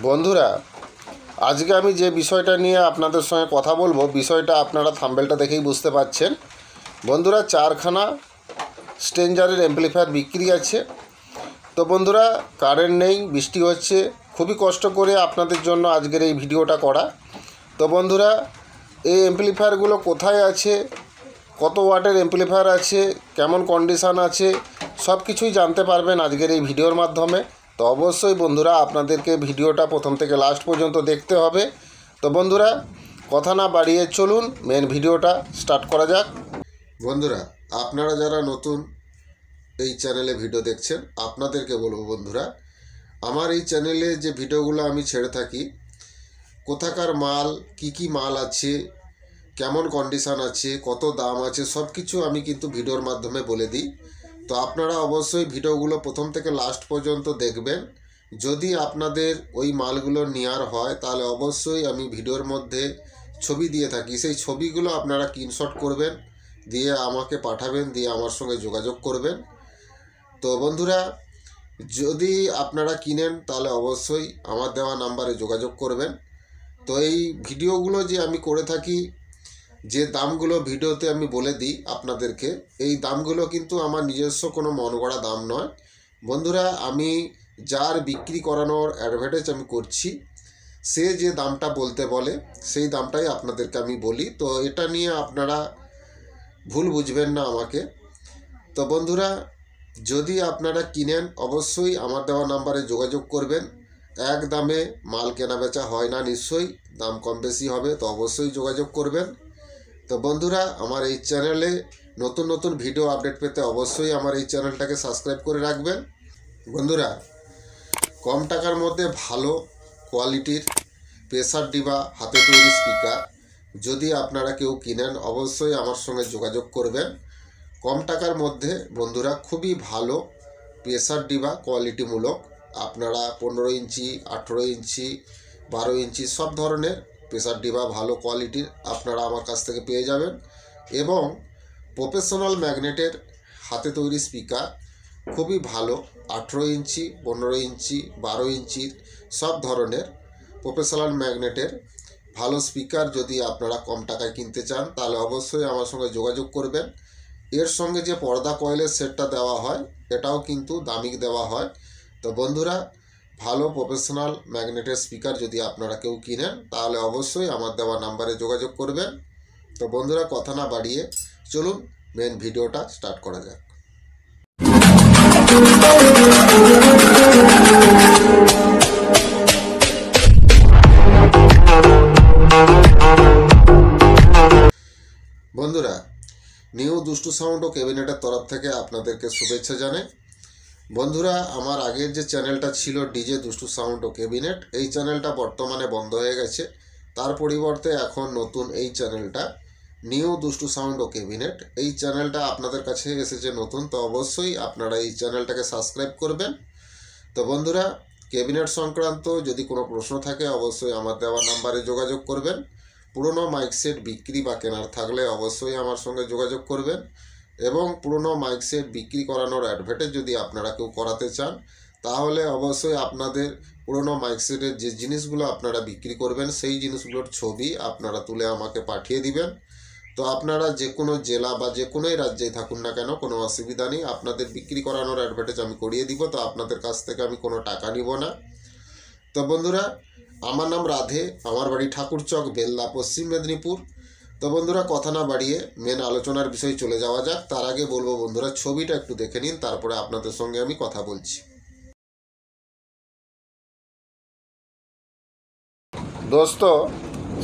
বন্ধুরা, আজকে আমি যে বিষয়টা নিয়ে আপনাদের সঙ্গে কথা বলবো, বিষয়টা আপনারা থাম্বনেলটা দেখেই বুঝতে পারছেন। বন্ধুরা, 4খানা স্ট্রেঞ্জারের অ্যাম্পলিফায়ার বিক্রি আছে। তো বন্ধুরা, কারেন্ট নেই, বৃষ্টি হচ্ছে, খুবই কষ্ট করে আপনাদের জন্য আজকের এই ভিডিওটা করা। তো বন্ধুরা, এই অ্যাম্পলিফায়ারগুলো কোথায় আছে, কত ওয়াটের অ্যাম্পলিফায়ার আছে, কেমন কন্ডিশান আছে, সব কিছুই জানতে পারবেন আজকের এই ভিডিওর মাধ্যমে। তো অবশ্যই বন্ধুরা, আপনাদেরকে ভিডিওটা প্রথম থেকে লাস্ট পর্যন্ত দেখতে হবে। তো বন্ধুরা, কথা না বাড়িয়ে চলুন মেন ভিডিওটা স্টার্ট করা যাক। বন্ধুরা, আপনারা যারা নতুন এই চ্যানেলে ভিডিও দেখছেন, আপনাদেরকে বলবো বন্ধুরা, আমার এই চ্যানেলে যে ভিডিওগুলো আমি ছেড়ে থাকি, কোথাকার মাল, কি মাল আছে, কেমন কন্ডিশান আছে, কত দাম আছে, সব কিছু আমি কিন্তু ভিডিওর মাধ্যমে বলে দিই। তো আপনারা অবশ্যই ভিডিওগুলো প্রথম থেকে লাস্ট পর্যন্ত দেখবেন। যদি আপনাদের ওই মালগুলো নেওয়ার হয়, তাহলে অবশ্যই আমি ভিডিওর মধ্যে ছবি দিয়ে থাকি, সেই ছবিগুলো আপনারা স্ক্রিনশট করবেন, দিয়ে আমাকে পাঠাবেন, দিয়ে আমার সঙ্গে যোগাযোগ করবেন। তো বন্ধুরা, যদি আপনারা কিনেন তাহলে অবশ্যই আমার দেওয়া নাম্বারে যোগাযোগ করবেন। তো এই ভিডিওগুলো যে আমি করে থাকি, যে দামগুলো ভিডিওতে আমি বলে দিই আপনাদেরকে, এই দামগুলো কিন্তু আমার নিজস্ব কোনো মন গড়া দাম নয় বন্ধুরা। আমি যার বিক্রি করানোর অ্যাডভার্টাইজ আমি করছি, সে যে দামটা বলতে বলে সেই দামটাই আপনাদেরকে আমি বলি। তো এটা নিয়ে আপনারা ভুল বুঝবেন না আমাকে। তো বন্ধুরা, যদি আপনারা কিনেন অবশ্যই আমার দেওয়া নাম্বারে যোগাযোগ করবেন। এক দামে মাল কেনা বেচা হয় না, নিশ্চয়ই দাম কম বেশি হবে, তো অবশ্যই যোগাযোগ করবেন। তো বন্ধুরা, আমার এই চ্যানেলে নতুন নতুন ভিডিও আপডেট পেতে অবশ্যই আমার এই চ্যানেলটাকে সাবস্ক্রাইব করে রাখবেন। বন্ধুরা, কম টাকার মধ্যে ভালো কোয়ালিটির প্রেসার ডিবা হাতে তৈরি স্পিকার যদি আপনারা কেউ কিনেন, অবশ্যই আমার সঙ্গে যোগাযোগ করবেন। কম টাকার মধ্যে বন্ধুরা খুবই ভালো প্রেসার ডিবা কোয়ালিটিমূলক, আপনারা 15 ইঞ্চি, 18 ইঞ্চি, 12 ইঞ্চি সব ধরনের প্রেসার ডিবা ভালো কোয়ালিটির আপনারা আমার কাছ থেকে পেয়ে যাবেন। এবং প্রফেশনাল ম্যাগনেটের হাতে তৈরি স্পিকার খুবই ভালো, 18 ইঞ্চি, 15 ইঞ্চি, 12 ইঞ্চির সব ধরনের প্রফেশনাল ম্যাগনেটের ভালো স্পিকার যদি আপনারা কম টাকায় কিনতে চান, তাহলে অবশ্যই আমার সঙ্গে যোগাযোগ করবেন। এর সঙ্গে যে পর্দা কয়েলের সেটটা দেওয়া হয়, এটাও কিন্তু দামি দেওয়া হয়। তো বন্ধুরা, ভালো প্রফেশনাল ম্যাগনেটের স্পিকার যদি আপনারা কেউ কিনেন, তাহলে অবশ্যই আমার দেওয়া নাম্বারে যোগাযোগ করবেন। তো বন্ধুরা, কথা না বাড়িয়ে চলুন মেন ভিডিওটা স্টার্ট করা যাক। বন্ধুরা, নিউ দুষ্টু সাউন্ড ও ক্যাবিনেটের তরফ থেকে আপনাদেরকে শুভেচ্ছা জানাই। বন্ধুরা, আমার আগের যে চ্যানেলটা ছিল ডিজে দুষ্টু সাউন্ড ও ক্যাবিনেট, এই চ্যানেলটা বর্তমানে বন্ধ হয়ে গেছে। তার পরিবর্তে এখন নতুন এই চ্যানেলটা নিউ দুষ্টু সাউন্ড ও ক্যাবিনেট, এই চ্যানেলটা আপনাদের কাছে এসেছে নতুন। তো অবশ্যই আপনারা এই চ্যানেলটাকে সাবস্ক্রাইব করবেন। তো বন্ধুরা, ক্যাবিনেট সংক্রান্ত যদি কোনো প্রশ্ন থাকে, অবশ্যই আমার দেওয়া নাম্বারে যোগাযোগ করবেন। পুরনো মাইক সেট বিক্রি বা কেনার থাকলে অবশ্যই আমার সঙ্গে যোগাযোগ করবেন। এবং পুরনো মাইক সেট বিক্রি করানোর অ্যাডভার্টাইজ যদি আপনারা কেউ করাতে চান, তাহলে অবশ্যই আপনাদের পুরনো মাইক সেটের যে জিনিসগুলো আপনারা বিক্রি করবেন, সেই জিনিসগুলোর ছবি আপনারা তুলে আমাকে পাঠিয়ে দিবেন। তো আপনারা যে কোনো জেলা বা যে কোনোই রাজ্যেই থাকুন না কেন, কোনো অসুবিধা নেই, আপনাদের বিক্রি করানোর অ্যাডভার্টাইজ আমি করিয়ে দিব। তো আপনাদের কাছ থেকে আমি কোনো টাকা নিব না। তো বন্ধুরা, আমার নাম রাধে, আমার বাড়ি ঠাকুরচক, বেল্লা, পশ্চিম মেদিনীপুর। তো বন্ধুরা, কথা না বাড়িয়ে মেন আলোচনার বিষয় চলে যাওয়া যাক। তার আগে বলবো বন্ধুরা, ছবিটা একটু দেখে নিন, তারপরে আপনাদের সঙ্গে আমি কথা বলছি। दोस्तों,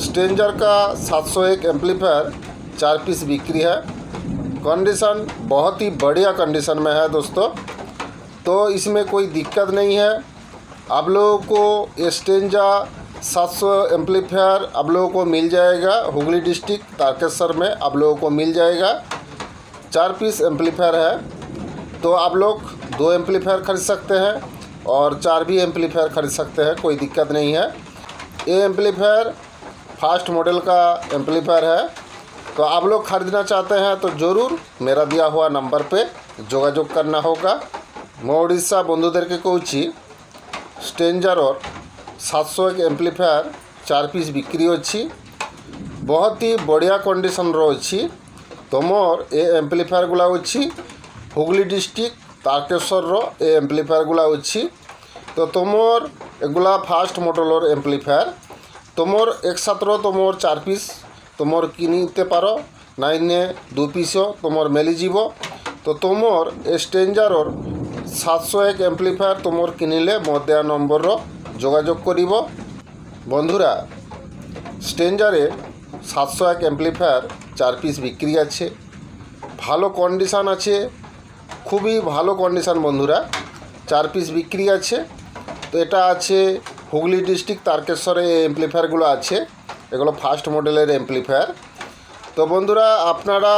स्ट्रेंजर का 701 एम्पलीफायर 4 पीस बिक्री है। कंडीशन बहुत ही बढ़िया कंडीशन में है दोस्तों, तो इसमें कोई दिक्कत नहीं है। आप लोगों को ये स्ट्रेंजर 700 एम्पलीफायर आप लोगों को मिल जाएगा। हुगली डिस्ट्रिक्ट तारकेश्वर में आप लोगों को मिल जाएगा। 4 पीस एम्पलीफायर है, तो आप लोग 2 एम्पलीफायर खरीद सकते हैं और 4 भी एम्पलीफायर खरीद सकते हैं, कोई दिक्कत नहीं है। ये एम्पलीफायर फास्ट मॉडल का एम्पलीफायर है। तो आप लोग ख़रीदना चाहते हैं तो ज़रूर मेरा दिया हुआ नंबर पे যোগাযোগ करना होगा। मैं उड़ीसा बंधुदेरके कौची स्ट्रेंजारर 701 एम्प्लीफायर 4 पिस बिक्री अच्छी बहुत ही बढ़िया कंडीशन अच्छी तुमर ए एम्प्लीफायर गुला अच्छी हुगली डिस्ट्रिक्ट तारकेश्वर ए एम्प्लीफायर गुला अच्छी तो तुमर एगुला फास्ट मॉडलर एम्प्लीफायर तुमर एक साथ तुमर 4 पिस तुमर किनते पारो नाइने 2 पिस तुमर मिलीज तो तुमर स्ट्रेंजारर 701 एम्प्लीफायर तुमर किनिले मोर देया नम्बर जोगाजोग करिब बंधुरा स्ट्रेंजारे 701 एम्प्लीफायर 4 पिस बिक्री आछे भालो कन्डिशन आछे खूबी भालो कन्डिशन बंधुरा 4 पिस बिक्री आछे तो एटा आछे हुगली डिस्ट्रिक्ट तारकेश्वरे एम्प्लीफायरगुलो आछे एगुलो फास्ट मॉडलेर एम्प्लीफायर तो बंधुरा आपनारा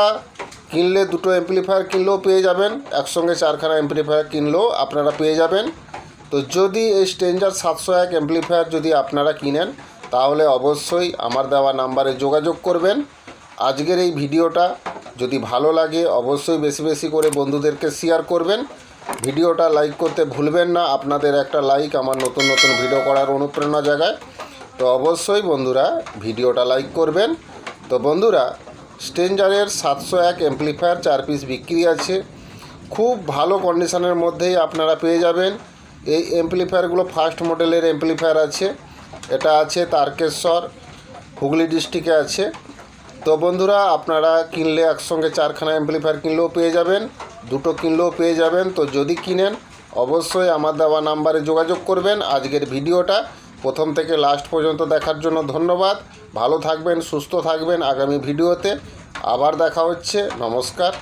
किनले दुटो एम्प्लीफायर किनलेও পেয়ে যাবেন একসঙ্গে 4খানা एम्प्लीफायर किनलेও আপনারা পেয়ে যাবেন তো যদি এই স্ট্রেঞ্জার 701 एम्प्लीफायर যদি আপনারা কিনেন তাহলে অবশ্যই আমার দেওয়া নম্বরে যোগাযোগ করবেন আজকের এই ভিডিওটা যদি ভালো লাগে অবশ্যই বেশি বেশি করে বন্ধুদেরকে শেয়ার করবেন ভিডিওটা লাইক করতে ভুলবেন না আপনাদের একটা লাইক আমার নতুন নতুন ভিডিও করার অনুপ্রেরণা জাগায় তো অবশ্যই বন্ধুরা ভিডিওটা লাইক করবেন তো বন্ধুরা স্ট্রেঞ্জারের 701 एम्प्लीफायर 4 पिस बिक्री आछे खूब भालो कन्डिशनेर मध्येई आपनारा पेये जाबेन এই एम्प्लीफायरगुलो फास्ट मॉडलेर एम्प्लीफायर आछे এটা আছে तारकेश्वर हुगली डिस्ट्रिक्टे आछे तो बंधुरा आपनारा किनले एकसंगे 4খানা एम्प्लीफायर किनलेও পেয়ে যাবেন দুটো কিনলেও পেয়ে যাবেন তো যদি কিনেন অবশ্যই আমার দেওয়া নম্বরে যোগাযোগ করবেন আজকের ভিডিওটা প্রথম থেকে লাস্ট পর্যন্ত দেখার জন্য ধন্যবাদ ভালো থাকবেন সুস্থ থাকবেন আগামী ভিডিওতে আবার দেখা হচ্ছে নমস্কার।